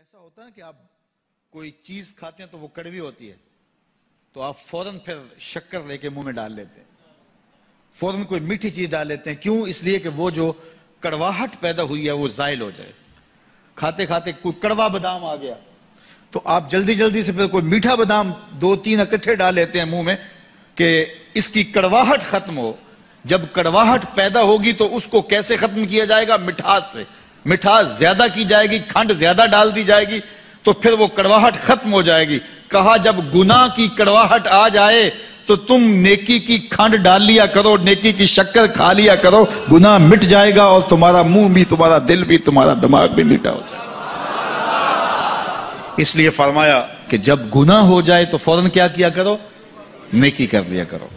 ایسا ہوتا ہے کہ آپ کوئی چیز کھاتے ہیں تو وہ کڑوی ہوتی ہے تو آپ فوراً پھر شکر لے کے منہ میں ڈال لیتے ہیں، فوراً کوئی میٹھی چیز ڈال لیتے ہیں. کیوں؟ اس لیے کہ وہ جو کڑواہٹ پیدا ہوئی ہے وہ زائل ہو جائے. کھاتے کھاتے کوئی کڑوا بادام آ گیا تو آپ جلدی جلدی سے پھر کوئی میٹھا بادام 2-3 اکٹھے ڈال لیتے ہیں منہ میں کہ اس کی کڑواہٹ ختم ہو. جب کڑواہٹ پیدا ہوگی تو اس کو کیسے ختم کیا جائے گا؟ مٹھاس سے. مٹھاس زیادہ کی جائے گی، کھنڈ زیادہ ڈال دی جائے گی تو پھر وہ کڑواہٹ ختم ہو جائے گی. کہا جب گناہ کی کڑواہٹ آ جائے تو تم نیکی کی کھنڈ ڈال لیا کرو، نیکی کی شکر کھا لیا کرو، گناہ مٹ جائے گا اور تمہارا منہ بھی، تمہارا دل بھی، تمہارا دماغ بھی میٹھا ہو جائے گا. اس لیے فرمایا کہ جب گناہ ہو جائے تو فوراً کیا کیا کرو؟ نیکی کر لیا کرو.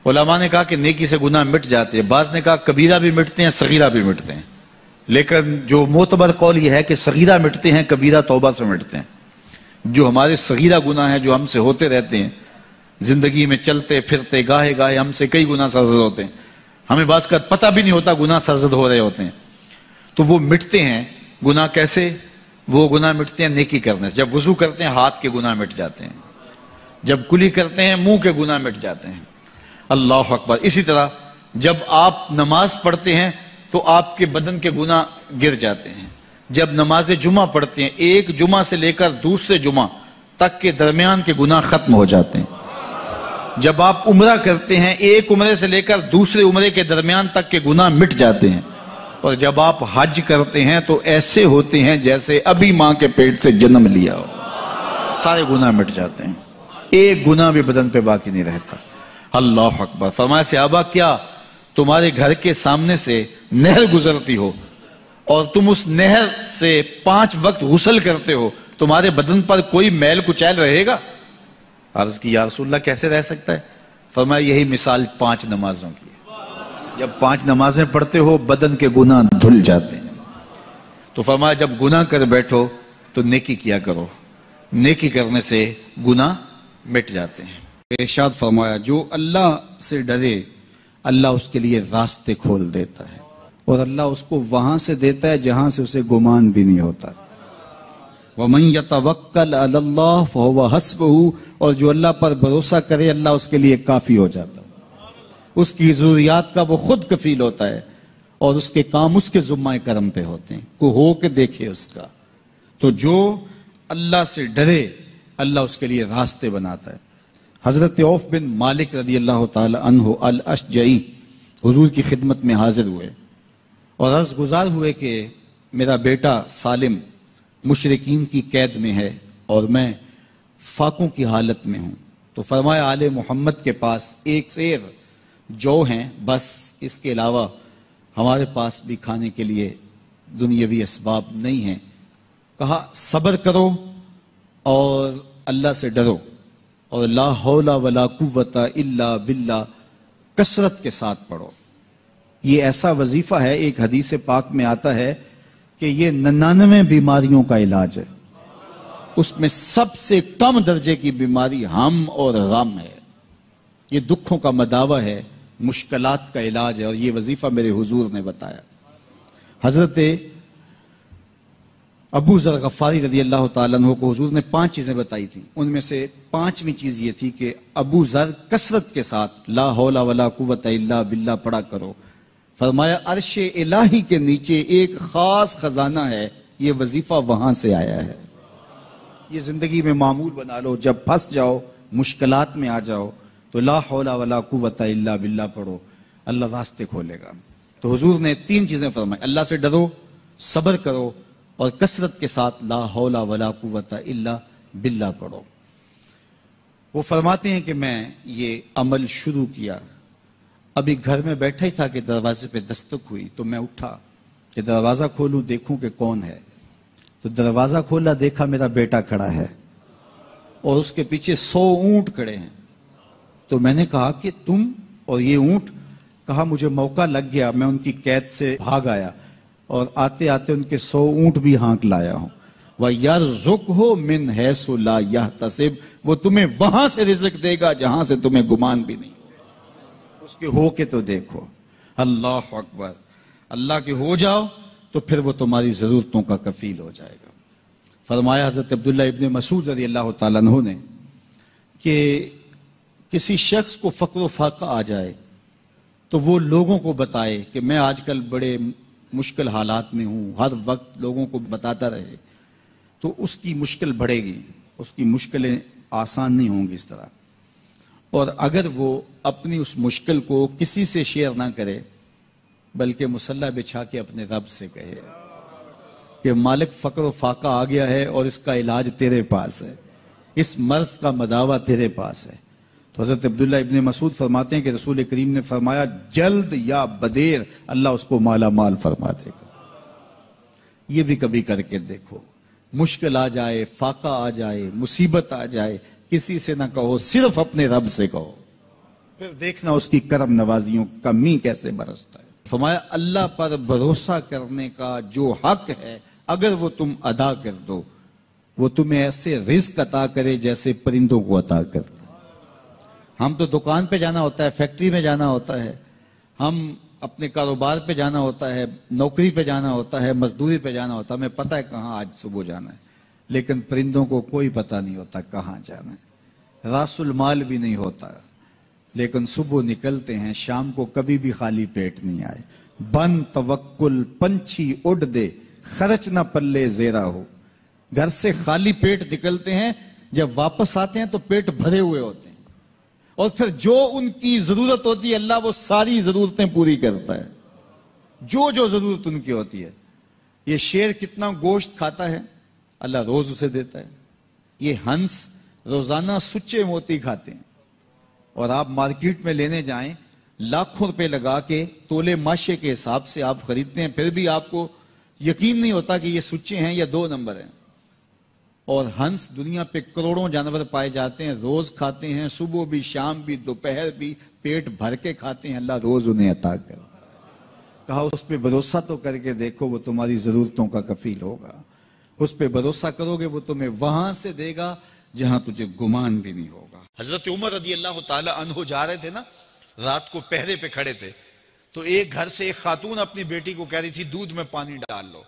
علماء نے کہا کہ نیکی سے گناہ مٹ جاتے ہیں، بعض نے کہا کبیرہ بھی مٹتے ہیں، صغیرہ بھی مٹتے ہیں، لیکن جو معتبر قول یہ ہے کہ صغیرہ مٹتے ہیں، کبیرہ توبہ سے مٹتے ہیں. جو ہمارے صغیرہ گناہ ہیں جو ہم سے ہوتے رہتے ہیں زندگی میں، چلتے پھرتے گاہے گاہے ہم سے کئی گناہ سرزد ہوتے ہیں، ہمیں بعض کا پتہ بھی نہیں ہوتا گناہ سرزد ہو رہے ہوتے ہیں، تو وہ مٹتے ہیں. گناہ کیسے؟ وہ گناہ مٹتے ہیں نیکی کرنے سے. جب وضو کرتے ہیں ہاتھ کے گناہ مٹ جاتے ہیں، جب کلی کرتے ہیں منہ کے گناہ مٹ جاتے ہیں. اللہ اکبر. اسی طرح جب آپ نماز پڑھتے ہیں تو آپ کے بدن کے گناہ گر جاتے ہیں. جب نماز جمعہ پڑھتے ہیں ایک جمعہ سے لے کر دوسرے جمعہ تک کے درمیان کے گناہ ختم ہو جاتے ہیں. جب آپ عمرہ کرتے ہیں ایک عمرے سے لے کر دوسرے عمرے کے درمیان تک کے گناہ مٹ جاتے ہیں. اور جب آپ حج کرتے ہیں تو ایسے ہوتے ہیں جیسے ابھی ماں کے پیٹ سے جنم لیا ہو. سارے گناہ مٹ جاتے ہیں، ایک گناہ بھی بدن پہ باقی نہیں رہتا. اللہ اکبر. فرمایا صحابہ کیا تمہارے گھر کے سامنے سے نہر گزرتی ہو اور تم اس نہر سے 5 وقت غسل کرتے ہو، تمہارے بدن پر کوئی میل کچیل رہے گا؟ عرض کی یا رسول اللہ کیسے رہ سکتا ہے؟ فرمایا یہی مثال 5 نمازوں کی ہے. جب 5 نمازیں پڑھتے ہو بدن کے گناہ دھل جاتے ہیں. تو فرمایا جب گناہ کر بیٹھو تو نیکی کیا کرو، نیکی کرنے سے گناہ مٹ جاتے ہیں. ارشاد فرمایا جو اللہ سے ڈرے اللہ اس کے لیے راستے کھول دیتا ہے اور اللہ اس کو وہاں سے دیتا ہے جہاں سے اسے گمان بھی نہیں ہوتا. وَمَن يَتَوَكَّلْ عَلَى اللَّهِ فَهُوَ حَسْبُهُ. اور جو اللہ پر بھروسہ کرے اللہ اس کے لیے کافی ہو جاتا ہے، اس کی ضروریات کا وہ خود کفیل ہوتا ہے اور اس کے کام اس کے ذمہ کرم پہ ہوتے ہیں، کو ہو کے دیکھے اس کا. تو جو اللہ سے ڈرے اللہ اس کے لیے راستے بناتا ہے. حضرت عوف بن مالک رضی اللہ تعالی عنہ الاشجعی حضور کی خدمت میں حاضر ہوئے اور عرض گزار ہوئے کہ میرا بیٹا سالم مشرکین کی قید میں ہے اور میں فاقوں کی حالت میں ہوں. تو فرمایا آل محمد کے پاس ایک سیر جو ہیں بس، اس کے علاوہ ہمارے پاس بھی کھانے کے لیے دنیاوی اسباب نہیں ہیں. کہا صبر کرو اور اللہ سے ڈرو اور لا حول ولا قوت الا باللہ کثرت کے ساتھ پڑھو. یہ ایسا وظیفہ ہے، ایک حدیث پاک میں آتا ہے کہ یہ 99 بیماریوں کا علاج ہے. اس میں سب سے کم درجے کی بیماری ہم اور غم ہے. یہ دکھوں کا مداوع ہے، مشکلات کا علاج ہے اور یہ وظیفہ میرے حضور نے بتایا. حضرت ابو ذر غفاری رضی اللہ تعالیٰ عنہ کو حضور نے 5 چیزیں بتائی تھی، ان میں سے 5ویں چیز یہ تھی کہ ابو ذر کثرت کے ساتھ لا حول ولا قوت الا باللہ پڑھا کرو. فرمایا عرش الہی کے نیچے ایک خاص خزانہ ہے، یہ وظیفہ وہاں سے آیا ہے. یہ زندگی میں معمول بنا لو، جب پھنس جاؤ مشکلات میں آ جاؤ تو لا حول ولا قوت الا باللہ پڑھو، اللہ راستے کھولے گا. تو حضور نے 3 چیزیں فرمائی، اللہ سے ڈرو، صبر کرو اور کثرت کے ساتھ لا حول ولا قوت الا باللہ پڑھو. وہ فرماتے ہیں کہ میں یہ عمل شروع کیا، ابھی گھر میں بیٹھا ہی تھا کہ دروازے پہ دستک ہوئی تو میں اٹھا کہ دروازہ کھولوں دیکھوں کہ کون ہے. تو دروازہ کھولا، دیکھا میرا بیٹا کھڑا ہے اور اس کے پیچھے 100 اونٹ کھڑے ہیں. تو میں نے کہا کہ تم اور یہ اونٹ؟ کہا مجھے موقع لگ گیا، میں ان کی قید سے بھاگ آیا اور آتے آتے ان کے 100 اونٹ بھی ہانک لایا ہوں. وَيَرْزُقْهُ مِنْ حَيْثُ لَا يَحْتَسِبُ. وہ تمہیں وہاں سے رزق دے گا جہاں سے تمہیں گمان بھی نہیں. اس کے ہو کے تو دیکھو. اللہ اکبر. اللہ کے ہو جاؤ تو پھر وہ تمہاری ضرورتوں کا کفیل ہو جائے گا. فرمایا حضرت عبداللہ ابن مسعود رضی اللہ تعالیٰ عنہ نے کہ کسی شخص کو فقر و فاقہ آ جائے تو وہ لوگوں کو بتائے کہ میں آج کل بڑے مشکل حالات میں ہوں، ہر وقت لوگوں کو بتاتا رہے تو اس کی مشکل بڑھے گی، اس کی مشکلیں آسان نہیں ہوں گی اس طرح. اور اگر وہ اپنی اس مشکل کو کسی سے شیئر نہ کرے بلکہ مصلی بچھا کے اپنے رب سے کہے کہ مالک فقر و فاقہ آ گیا ہے اور اس کا علاج تیرے پاس ہے، اس مرض کا مداوع تیرے پاس ہے. تو حضرت عبداللہ ابن مسعود فرماتے ہیں کہ رسول کریم نے فرمایا جلد یا بدیر اللہ اس کو مالا مال فرما دے گا. یہ بھی کبھی کر کے دیکھو، مشکل آ جائے، فاقہ آ جائے، مصیبت آ جائے، کسی سے نہ کہو، صرف اپنے رب سے کہو، پھر دیکھنا اس کی کرم نوازیوں کا می کیسے برستا ہے. فرمایا اللہ پر بھروسہ کرنے کا جو حق ہے اگر وہ تم ادا کر دو وہ تمہیں ایسے رزق عطا کرے جیسے پرندوں کو عطا کرتا. ہم تو دکان پہ جانا ہوتا ہے، فیکٹری میں جانا ہوتا ہے، ہم اپنے کاروبار پہ جانا ہوتا ہے، نوکری پہ جانا ہوتا ہے، مزدوری پہ جانا ہوتا ہے، ہمیں پتہ ہے کہاں آج صبح جانا ہے. لیکن پرندوں کو کوئی پتہ نہیں ہوتا کہاں جانا ہے، راس المال بھی نہیں ہوتا، لیکن صبح نکلتے ہیں، شام کو کبھی بھی خالی پیٹ نہیں آئے. بن توکل پنچھی اڑ دے خرچ نہ پلے زیرا ہو. گھر سے خالی پیٹ نکلتے ہیں، جب واپس آتے ہیں تو پیٹ بھرے ہوئے ہوتے ہیں، اور پھر جو ان کی ضرورت ہوتی ہے اللہ وہ ساری ضرورتیں پوری کرتا ہے، جو ضرورت ان کی ہوتی ہے. یہ شیر کتنا گوشت کھاتا ہے اللہ روز اسے دیتا ہے. یہ ہنس روزانہ سچے موتی کھاتے ہیں، اور آپ مارکیٹ میں لینے جائیں لاکھوں روپے لگا کے تولے ماشے کے حساب سے آپ خریدتے ہیں، پھر بھی آپ کو یقین نہیں ہوتا کہ یہ سچے ہیں یا 2 نمبر ہیں. اور ہنس دنیا پہ کروڑوں جانور پائے جاتے ہیں، روز کھاتے ہیں، صبح بھی شام بھی دوپہر بھی پیٹ بھر کے کھاتے ہیں، اللہ روز انہیں عطا کرتا. کہا اس پہ بھروسہ تو کر کے دیکھو، وہ تمہاری ضرورتوں کا کفیل ہوگا. اس پہ بھروسہ کرو گے وہ تمہیں وہاں سے دے گا جہاں تجھے گمان بھی نہیں ہوگا. حضرت عمر رضی اللہ تعالی عنہ جا رہے تھے نا، رات کو پہرے پہ کھڑے تھے، تو ایک گھر سے ایک خاتون اپنی بیٹی کو کہہ رہی تھی دودھ میں پانی ڈال لو.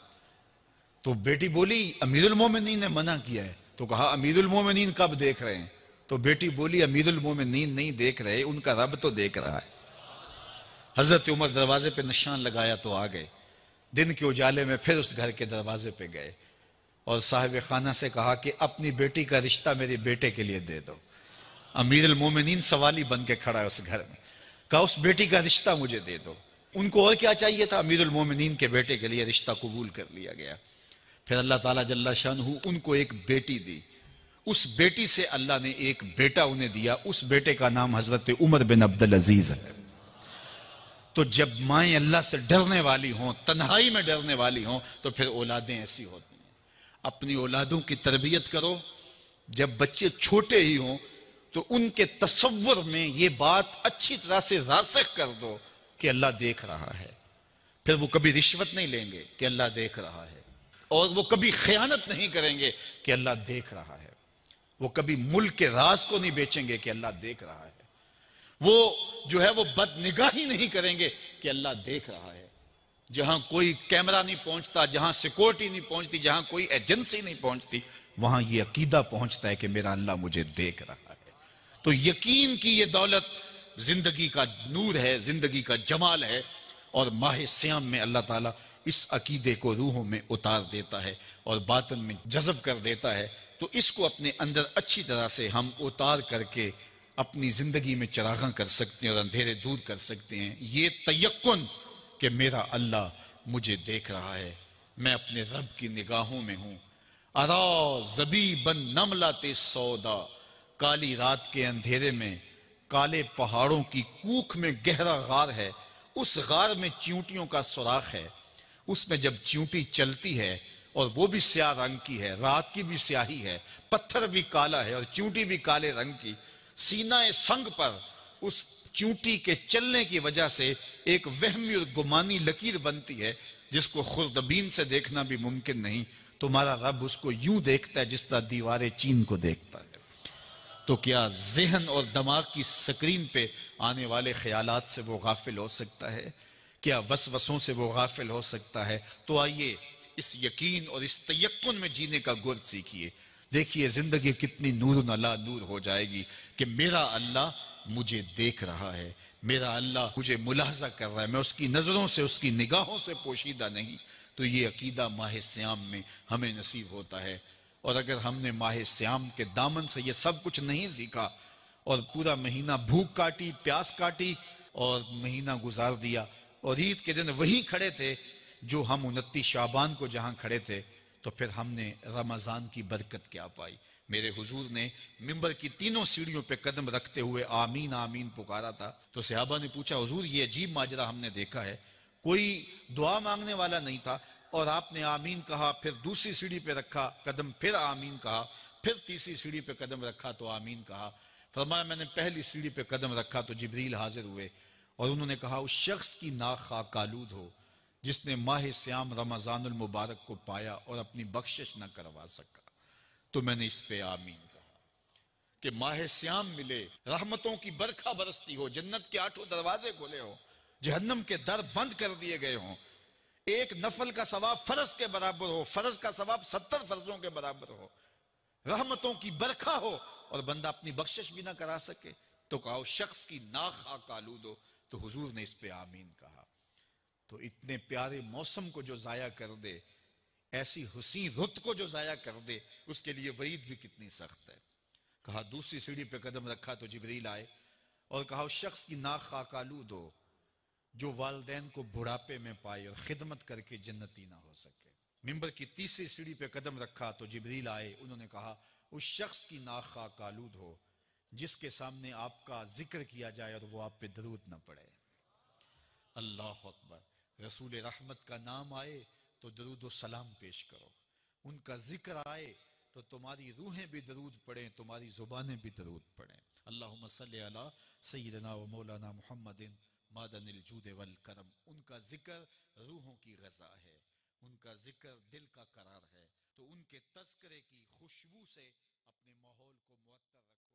تو بیٹی بولی امیر المومنین نے منع کیا ہے. تو کہا امیر المومنین کب دیکھ رہے ہیں؟ تو بیٹی بولی امیر المومنین نہیں دیکھ رہے، ان کا رب تو دیکھ رہا ہے. حضرت عمر دروازے پہ نشان لگایا تو آ گئے. دن کے اجالے میں پھر اس گھر کے دروازے پہ گئے اور صاحب خانہ سے کہا کہ اپنی بیٹی کا رشتہ میرے بیٹے کے لیے دے دو. امیر المومنین سوالی بن کے کھڑا ہے اس گھر میں. کہا اس بیٹی کا رشتہ مجھے دے دو. ان کو اور کیا چاہیے تھا؟ امیر المومنین کے بیٹے کے لیے رشتہ قبول کر لیا گیا. پھر اللہ تعالیٰ جل شانہ ان کو ایک بیٹی دی، اس بیٹی سے اللہ نے ایک بیٹا انہیں دیا، اس بیٹے کا نام حضرت عمر بن عبدالعزیز ہے. تو جب مائیں اللہ سے ڈرنے والی ہوں، تنہائی میں ڈرنے والی ہوں، تو پھر اولادیں ایسی ہوتی ہیں. اپنی اولادوں کی تربیت کرو، جب بچے چھوٹے ہی ہوں تو ان کے تصور میں یہ بات اچھی طرح سے راسخ کر دو کہ اللہ دیکھ رہا ہے. پھر وہ کبھی رشوت نہیں لیں گے کہ اللہ دیکھ رہا ہے، اور وہ کبھی خیانت نہیں کریں گے کہ اللہ دیکھ رہا ہے. وہ کبھی ملک کے راز کو نہیں بیچیں گے کہ اللہ دیکھ رہا ہے. وہ جو ہے وہ بد نگاہی نہیں کریں گے کہ اللہ دیکھ رہا ہے. جہاں کوئی کیمرہ نہیں پہنچتا، جہاں سیکورٹی نہیں پہنچتی، جہاں کوئی ایجنسی نہیں پہنچتی، وہاں یہ عقیدہ پہنچتا ہے کہ میرا اللہ مجھے دیکھ رہا ہے. تو یقین کی یہ دولت زندگی کا نور ہے، زندگی کا جمال ہے، اور ماہ سیام میں اللہ تعالیٰ اس عقیدے کو روحوں میں اتار دیتا ہے اور باطن میں جذب کر دیتا ہے. تو اس کو اپنے اندر اچھی طرح سے ہم اتار کر کے اپنی زندگی میں چراغاں کر سکتے ہیں اور اندھیرے دور کر سکتے ہیں. یہ تیقن کہ میرا اللہ مجھے دیکھ رہا ہے، میں اپنے رب کی نگاہوں میں ہوں. ارا زبیباً نملۃ سودا، کالی رات کے اندھیرے میں کالے پہاڑوں کی کوکھ میں گہرا غار ہے. اس غار میں چیونٹیوں کا سوراخ ہے. اس میں جب چیونٹی چلتی ہے اور وہ بھی سیاہ رنگ کی ہے، رات کی بھی سیاہی ہے، پتھر بھی کالا ہے اور چیونٹی بھی کالے رنگ کی، سینہ سنگ پر اس چیونٹی کے چلنے کی وجہ سے ایک وہمی اور گمانی لکیر بنتی ہے جس کو خوردبین سے دیکھنا بھی ممکن نہیں. تمہارا رب اس کو یوں دیکھتا ہے جس طرح دیوار چین کو دیکھتا ہے. تو کیا ذہن اور دماغ کی سکرین پہ آنے والے خیالات سے وہ غافل ہو سکتا ہے؟ کیا وسوسوں سے وہ غافل ہو سکتا ہے؟ تو آئیے اس یقین اور اس تیقن میں جینے کا گر سیکھیے. دیکھیے زندگی کتنی نور علی نور ہو جائے گی کہ میرا اللہ مجھے دیکھ رہا ہے، میرا اللہ مجھے ملاحظہ کر رہا ہے، میں اس کی نظروں سے، اس کی نگاہوں سے پوشیدہ نہیں. تو یہ عقیدہ ماہ سیام میں ہمیں نصیب ہوتا ہے. اور اگر ہم نے ماہ سیام کے دامن سے یہ سب کچھ نہیں سیکھا اور پورا مہینہ بھوک کاٹی، پیاس کاٹی اور مہینہ گزار دیا، اور عید کے دن وہی کھڑے تھے جو ہم 29 شعبان کو جہاں کھڑے تھے، تو پھر ہم نے رمضان کی برکت کیا پائی؟ میرے حضور نے ممبر کی تینوں سیڑھیوں پہ قدم رکھتے ہوئے آمین آمین پکارا تھا. تو صحابہ نے پوچھا حضور یہ عجیب ماجرا ہم نے دیکھا ہے، کوئی دعا مانگنے والا نہیں تھا اور آپ نے آمین کہا، پھر دوسری سیڑھی پہ رکھا قدم، پھر آمین کہا، پھر تیسری سیڑھی پہ قدم رکھا تو آمین کہا. فرمایا میں نے پہلی سیڑھی پہ قدم رکھا تو جبریل حاضر ہوئے اور انہوں نے کہا اس شخص کی ناک خاک آلود ہو جس نے ماہ سیام رمضان المبارک کو پایا اور اپنی بخشش نہ کروا سکا. تو میں نے اس پہ آمین کہا کہ ماہ سیام ملے، رحمتوں کی برکھا برستی ہو، جنت کے 8 دروازے کھلے ہو، جہنم کے در بند کر دیے گئے ہوں، ایک نفل کا ثواب فرض کے برابر ہو، فرض کا ثواب 70 فرضوں کے برابر ہو، رحمتوں کی برکھا ہو اور بندہ اپنی بخشش بھی نہ کرا سکے، تو کہا اس شخص کی ناک خاک آلود ہو. تو حضور نے اس پہ آمین کہا. تو اتنے پیارے موسم کو جو ضائع کر دے، ایسی حسین رت کو جو ضائع کر دے، اس کے لیے وعید بھی کتنی سخت ہے. کہا دوسری سیڑھی پہ قدم رکھا تو جبریل آئے اور کہا اس شخص کی ناک خاک آلود ہو جو والدین کو بڑھاپے میں پائے اور خدمت کر کے جنتی نہ ہو سکے. ممبر کی تیسری سیڑھی پہ قدم رکھا تو جبریل آئے، انہوں نے کہا اس شخص کی ناک خاک آلود ہو جس کے سامنے آپ کا ذکر کیا جائے اور وہ آپ پہ درود نہ پڑے. اللہ اکبر. رسول رحمت کا نام آئے تو درود و سلام پیش کرو، ان کا ذکر آئے تو تمہاری روحیں بھی درود پڑھیں، تمہاری زبانیں بھی درود پڑھیں. اللہم صلی علی سیدنا و مولانا محمد معدن الجود والکرم. ان کا ذکر روحوں کی غذا ہے، ان کا ذکر دل کا قرار ہے. تو ان کے تذکرے کی خوشبو سے اپنے ماحول کو معطر رکھو.